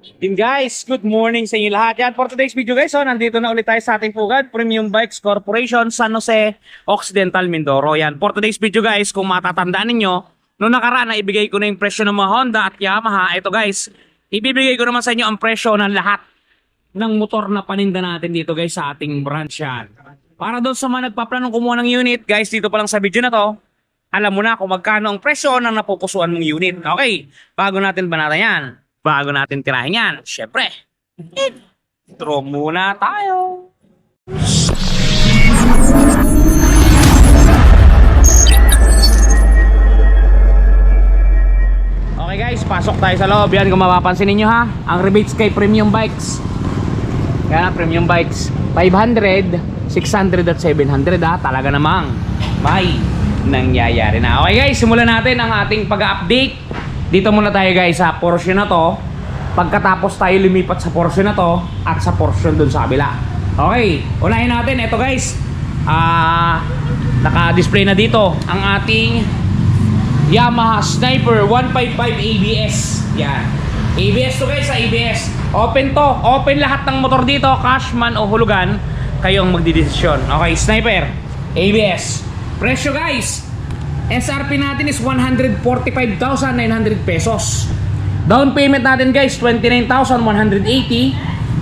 Yun guys, good morning sa inyo lahat. Yan, for today's video guys, nandito na ulit tayo sa ating pugad, Premium Bikes Corporation, San Jose, Occidental, Mindoro. Yan, for today's video guys, kung matatandaan ninyo, noong nakaraan na ibigay ko na yung presyo ng mga Honda at Yamaha. Ito guys, ibibigay ko naman sa inyo ang presyo ng lahat ng motor na paninda natin dito guys sa ating branch yan. Para doon sa mga nagpaplanong kumuha ng unit, guys, dito pa lang sa video na to, alam mo na kung magkano ang presyo ng napupusuan mong unit. Okay, bago natin banatan yan. Bago natin tirahin yan, syempre, intro muna tayo. Okay guys, pasok tayo sa loob. Yan, kung mapapansin ninyo ha, ang rebates kay Premium Bikes. Yan, Premium Bikes, 500, 600 at 700 ha. Talaga namang may nangyayari na. Okay guys, simulan natin ang ating pag-update. Dito muna tayo guys sa portion na to. Pagkatapos tayo lumipat sa portion na to at sa portion dun sa kabila. Okay, unahin natin. Ito guys, naka-display na dito ang ating Yamaha Sniper 155 ABS. Yan, ABS to guys, sa ABS. Open to, open lahat ng motor dito, cash man o hulugan, kayong magdidesisyon. Okay, Sniper ABS. Presyo guys, SRP natin is 145,900 pesos. Down payment natin guys, 29,180.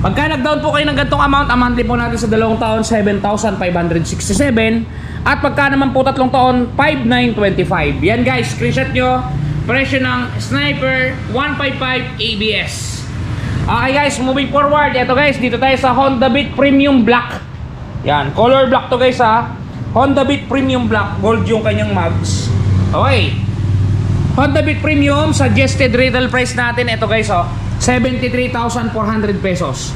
Pagka nag-down po kayo ng gantong amount, ang monthly po natin sa 2 taon, 7,567. At pagka naman po 3 taon, 5,925. Yan guys, screenshot nyo. Presyo ng Sniper 155 ABS. Okay guys, moving forward. Ito guys, dito tayo sa Honda Beat Premium Black. Yan, color black to guys ha. Honda Beat Premium Black, gold yung kanyang mags. Okay, Honda Beat Premium, suggested retail price natin, ito guys 73,400 pesos.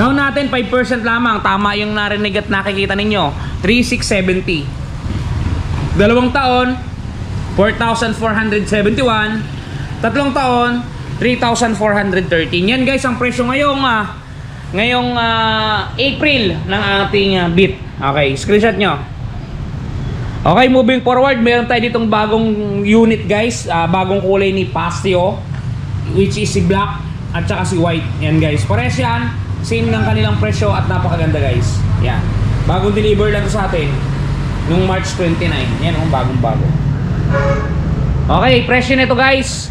Down natin 5% lamang, tama yung narinig at nakikita ninyo, 3,670. 2 taon, 4,471. 3 taon, 3,413. Yan guys ang presyo ngayong April ng ating Beat. Okay, screenshot nyo. Okay, moving forward, meron tayo ditong bagong unit guys, bagong kulay ni Paseo, which is si black at saka si white. Yan guys, pares yan, same ng kanilang presyo at napakaganda guys. Yan, bagong deliver lang to sa atin nung March 29. Yan ang bagong bago. Okay, presyo nito guys,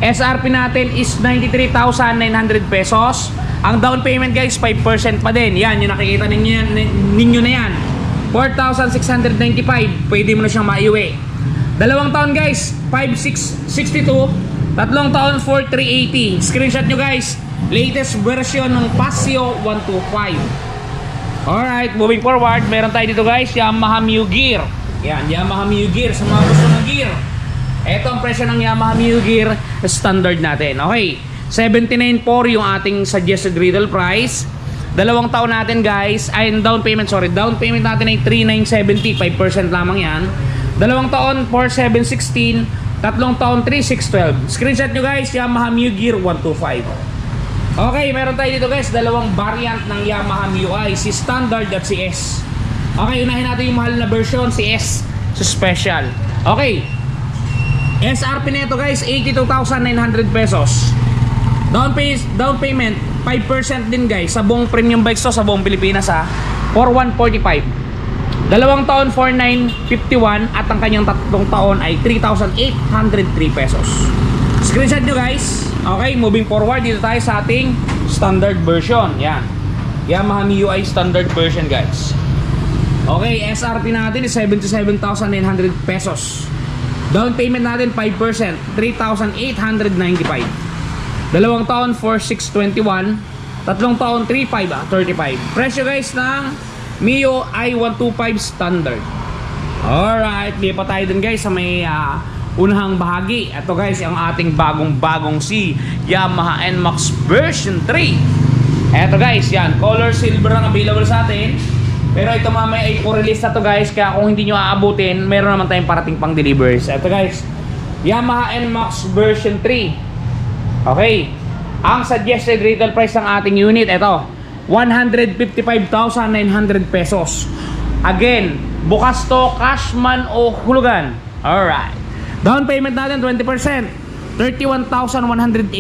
SRP natin is 93,900 pesos. Ang down payment guys, 5% pa din. Yan, yung nakikita ninyo na yan, 4,695. Pwede mo na siyang maiuwi. 2 taon guys, 5,662. 3 taon, 4,380. Screenshot nyo guys, latest version ng Paseo 125. Alright, moving forward, meron tayo dito guys, Yamaha Mio Gear. Yan, Yamaha Mio Gear, sa mga gusto ng gear. Ito ang presyo ng Yamaha Mio Gear standard natin. Okay, 79.4 yung ating suggested retail price. 2 taon natin guys, ay down payment natin ay 3,970, 5% lamang yan. 2 taon, 4,716. 3 taon, 3,612. Screenshot nyo guys, Yamaha Mio Gear 125. Okay, meron tayo dito guys, dalawang variant ng Yamaha MIUI, si Standard at si S. Okay, unahin natin yung mahal na version, si S, si Special. Okay, SRP nito guys, 82,900 pesos. Down payment 5% din guys sa buong Premium Bikes to, sa buong Pilipinas ha, 4,145. 2 taon, 4,951. At ang kanyang 3 taon ay 3,803 pesos. Screenshot nyo guys. Okay, moving forward, dito tayo sa ating standard version. Yan, Yamaha MIUI standard version guys. Okay, SRP natin is 77,900 pesos. Down payment natin 5%, 3,895. 2 taon, 4,621. 3 taon, 3,535. Presyo guys ng Mio i125 standard. Alright, di pa tayo dun guys sa may unahang bahagi. Ito guys, ang ating bagong si Yamaha NMAX version 3. Ito guys, yan, color silver ang available sa atin. Pero ito mamaya ay release na to guys, kaya kung hindi nyo aabutin, meron naman tayong parating pang delivers. Ito guys, Yamaha NMAX version 3. Okay, ang suggested retail price ng ating unit, ito, 155,900 pesos. Again, bukas to, cash man o hulugan. Alright, down payment natin 20%, 31,180.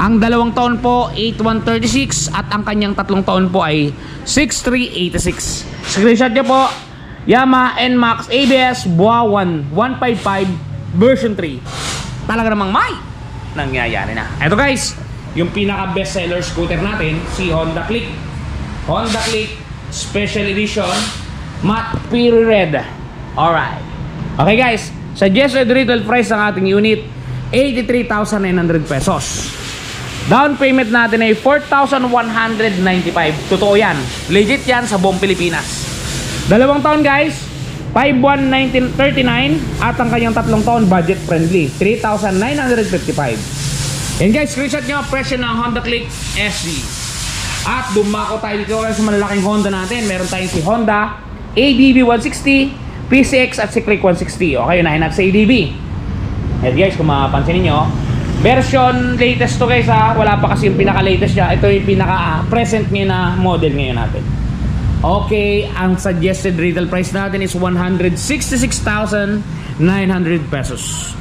Ang 2 taon po 8136 at ang kanyang 3 taon po ay 6386. Screenshot nyo po. Yamaha NMAX ABS BUA 155 version 3. Talaga namang may nangyayari na. Ito guys, yung pinaka best seller scooter natin, si Honda Click. Honda Click Special Edition Matte Pure Red. Alright. Okay guys, suggested retail price ng ating unit 83,900 pesos. Down payment natin ay 4,195. Totoo yan. Legit yan sa buong Pilipinas. 2 taon guys, 5,139 at ang kanyang 3 taon budget friendly, 3,955. Yan guys, screenshot nyo presyo ng Honda Click SD. At dumako tayo dito sa malalaking Honda natin. Meron tayong si Honda ADV 160, PCX at si Click 160. Okay, unahin natin sa ADV. Yan guys, kung mapapansin niyo, version latest to guys ha. Wala pa kasi yung pinaka-latest niya. Ito yung pinaka-present ngayon na model ngayon natin. Okay, ang suggested retail price natin is 166,900 pesos.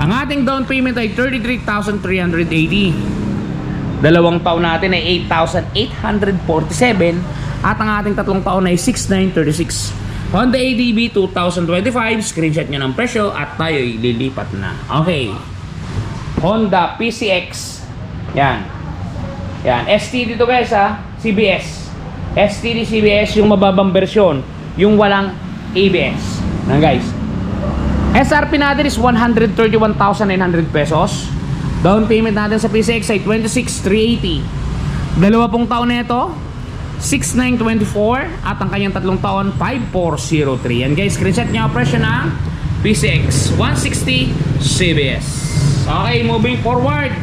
Ang ating down payment ay 33,380. 2 taon natin ay 8,847 at ang ating 3 taon ay 6,936. Honda ADV 2025, screenshot nyo ng presyo at tayo'y lilipat na. Okay. Honda PCX. Yan. Yan. ST dito guys ha. CBS. STD CBS yung mababang versyon. Yung walang ABS. Yan guys. SRP natin is 131,900 pesos. Down payment natin sa PCX ay 26,380. 2 taon na ito 6,924 at ang kanyang 3 taon 5,403. Yan guys, screenshot nyo presyo ng PCX 160 CBS. Okay, moving forward,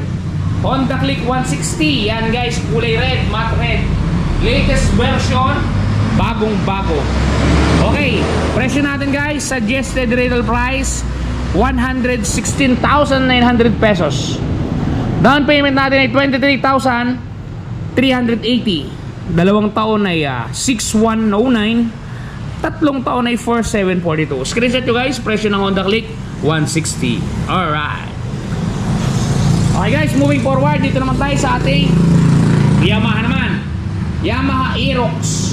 Honda Click 160. Yan guys, kulay red, matte red, latest version, bagong bago. Okay, presyo natin guys, suggested retail price 116,900 pesos. Down payment natin ay 23,380. 2 taon ay 6,109. 3 taon ay 4,742. Screenshot nyo guys, presyo ng Honda Click 160. Alright. Okay guys, moving forward, dito naman tayo sa ating Yamaha naman. Yamaha Aerox.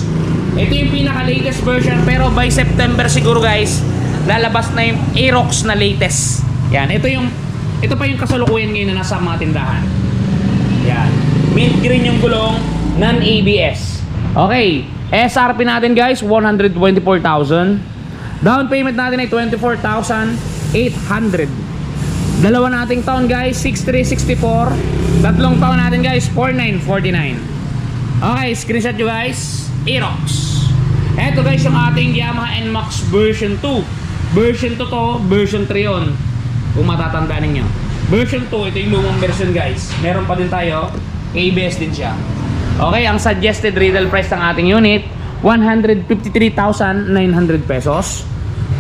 Ito yung pinaka-latest version, pero by September siguro guys, lalabas na yung Aerox na latest. Yan, ito pa yung kasalukuyan ngayon na nasa mga tindahan. Yan. Mint green yung gulong, non-ABS. Okay, SRP natin guys 124,000. Down payment natin ay 24,800. 2 nating taon guys 6,364. 3 taon natin guys 4,949. Okay, screenshot nyo guys. Aerox. Eto guys yung ating Yamaha NMAX version 2. Version 2 to, version 3 yun, kung matatandaan ninyo. Version 2, ito yung lumang version guys. Meron pa din tayo, ABS din siya. Okay, ang suggested retail price ng ating unit 153,900 pesos.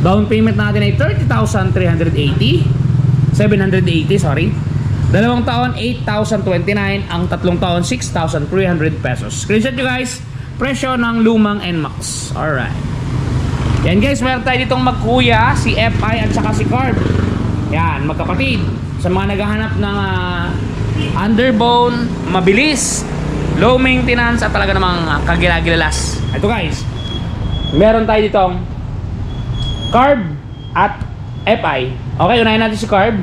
Down payment natin ay 30,380. 780, sorry. 2 taon 8,029. Ang 3 taon 6,300 pesos. Screenshot nyo guys, presyo ng lumang NMAX. Alright. Yan guys, meron tayo ditong magkuya, si FI at saka si Carb. Yan, magkapatid. Sa mga naghahanap ng underbone, mabilis, low maintenance at talaga namang kagilagilalas. Ito guys, meron tayo ditong Carb at FI. Okay, unahin natin si Carb.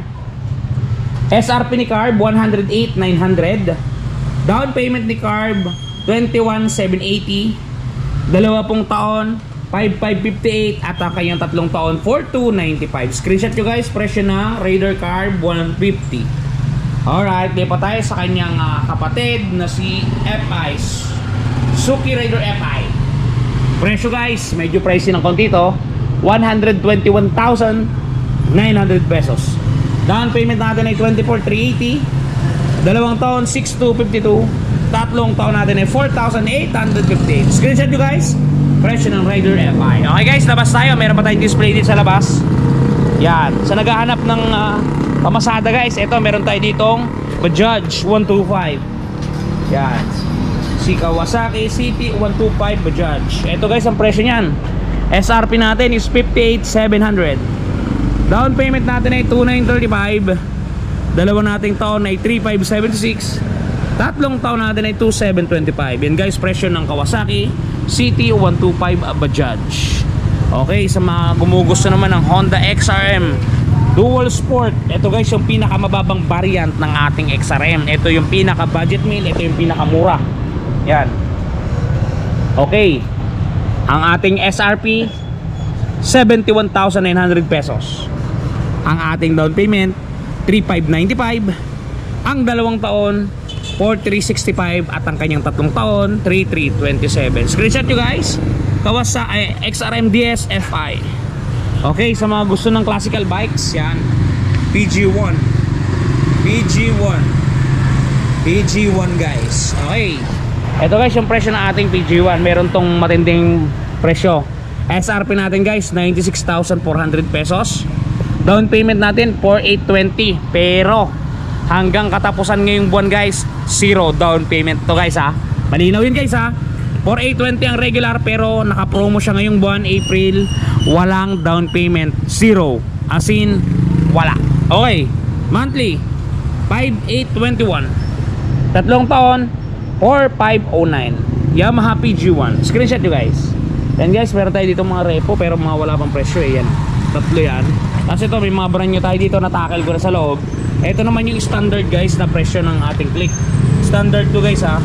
SRP ni Carb 108,900. Down payment ni Carb 21,780. 2 taon 5,558 at ang kanyang 3 taon 4,295. Screenshot nyo guys, presyo na Raider Carb 150. Alright, di pa tayo sa kanyang kapatid na si FI, Suzuki Raider FI. Presyo guys, medyo pricey ng konti to, 121,900 pesos. Down payment natin ay 24,380. 2 taon 6,252. 3 taon natin ay 4,858. Screenshot nyo guys, presyo ng Raider FI. Okay guys, labas tayo. Meron pa tayong display dito sa labas. Yan, sa naghahanap ng pamasada guys, ito meron tayo ditong Bajaj 125. Yan, si Kawasaki City 125 Bajaj. Ito guys, ang presyo niyan, SRP natin is 58,700. Down payment natin ay 2,935. 2 Dalawa nating taon ay 3,576. Tatlong taon natin ay 2,725. Yan guys, presyo ng Kawasaki CT125 Bajaj. Okay, sa mga gumugusto naman ng Honda XRM Dual Sport, ito guys yung pinakamababang variant ng ating XRM. Ito yung pinaka budget meal, ito yung pinakamura. Yan. Okay. Ang ating SRP 71,900 pesos. Ang ating down payment 3,595. Ang dalawang taon 4,365 at ang kanyang tatlong taon 3,327. Screenshot nyo guys. Kawasaki XRM DS FI. Okay, sa mga gusto ng classical bikes, yan. PG1 guys. Okay. Ito guys yung presyo ng ating PG1. Meron tong matinding presyo. SRP natin guys 96,400 pesos. Down payment natin 4,820. Pero hanggang katapusan ngayong buwan guys, zero down payment to guys ha. Malinaw yun guys ha. 4,820 ang regular, pero naka-promo siya ngayong buwan April. Walang down payment, zero. As in, wala. Okay, monthly 5,821. Tatlong taon 4,509. Yamaha PG1. Screenshot nyo guys. Yan guys, meron tayo dito mga repo pero mga wala pang presyo eh. Yan, tatlo yan. Kasi ito may mga brand nyo tayo dito na tackle ko na sa loob. Ito naman yung standard guys na presyo ng ating Click. Standard to guys ha.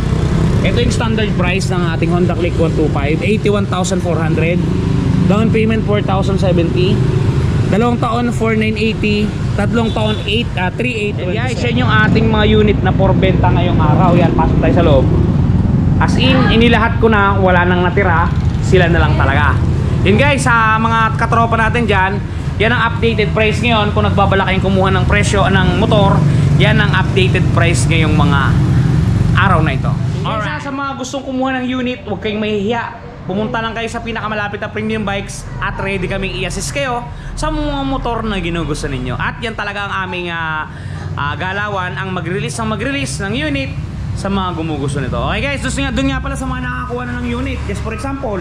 Ito yung standard price ng ating Honda Click 125, 81,400. Down payment 4,070. Dalawang taon 4,980. Tatlong taon 3,827. Guys, yan yung ating mga unit na porbenta ngayong araw. Yan, pasok tayo sa loob. As in, inilahat ko na, wala nang natira. Sila na lang talaga. Yun guys, sa mga katropa natin dyan, yan ang updated price ngayon. Kung nagbabala kayong kumuha ng presyo ng motor, yan ang updated price ngayong mga araw na ito. Alright. Sa mga gustong kumuha ng unit, huwag kayong mahihiya. Pumunta lang kayo sa pinakamalapit na premium bikes at ready kaming i-assist kayo sa mga motor na ginugusto ninyo. At yan talaga ang aming galawan, ang mag-release ng unit sa mga gumugusto nito. Okay guys, doon nga pala sa mga nakakuha na ng unit. Just for example,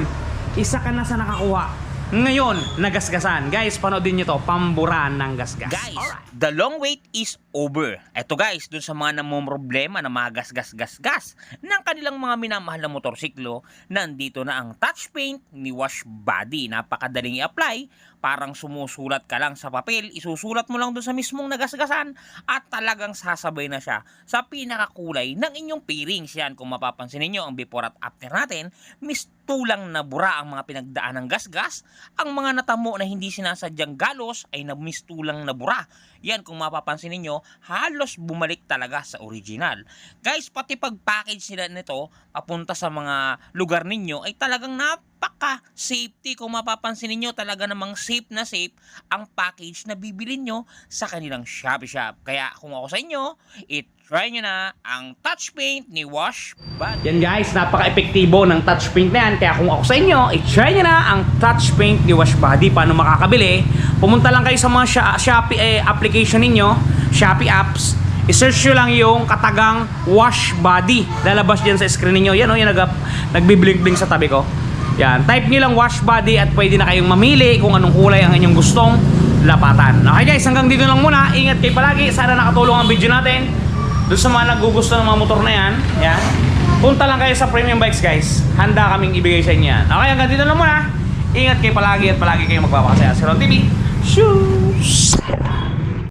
isa ka na sa nakakuha. Ngayon, nagasgasan. Guys, panoodin nyo to, pamburan ng gasgas. Guys, the long wait is over. Eto guys, dun sa mga namumroblema na mga gasgas-gasgas ng kanilang mga minamahal na motorsiklo, nandito na ang touch paint ni Wash Body. Napakadaling i-apply. Parang sumusulat ka lang sa papel, isusulat mo lang dun sa mismong nagasgasan at talagang sasabay na siya sa pinakakulay ng inyong pairings. Yan, kung mapapansin niyo ang before at after natin, mistulang na bura ang mga pinagdaan ng gasgas. Ang mga natamo na hindi sinasadyang galos ay namistulang na bura. Yan, kung mapapansin niyo, halos bumalik talaga sa original. Guys, pati pag-package nila nito papunta sa mga lugar ninyo ay talagang napaka-safety. Kung mapapansin niyo, talaga namang safe na safe ang package na bibili nyo sa kanilang Shopee Shop. Kaya kung ako sa inyo, try nyo na ang touch paint ni Wash Body. Yan guys, napaka-epektibo ng touch paint na yan. Kaya kung ako sa inyo, try nyo na ang touch paint ni Wash Body. Paano makakabili? Pumunta lang kayo sa mga Shopee application ninyo, Shopee apps. I-search nyo lang yung katagang Wash Body. Lalabas dyan sa screen ninyo. Yan o, yung nagbiblink-blink sa tabi ko. Yan, type nyo lang Wash Body at pwede na kayong mamili kung anong kulay ang inyong gustong lapatan. Okay guys, hanggang dito lang muna. Ingat kayo palagi. Sana nakatulong ang video natin. Doon sa mga nagugusto ng mga motor na yan, punta lang kayo sa premium bikes guys. Handa kaming ibigay sa inyo yan. Okay, hanggang dito lang muna. Ingat kayo palagi at palagi kayo magpapakasaya. Si Ron TV. Shoes!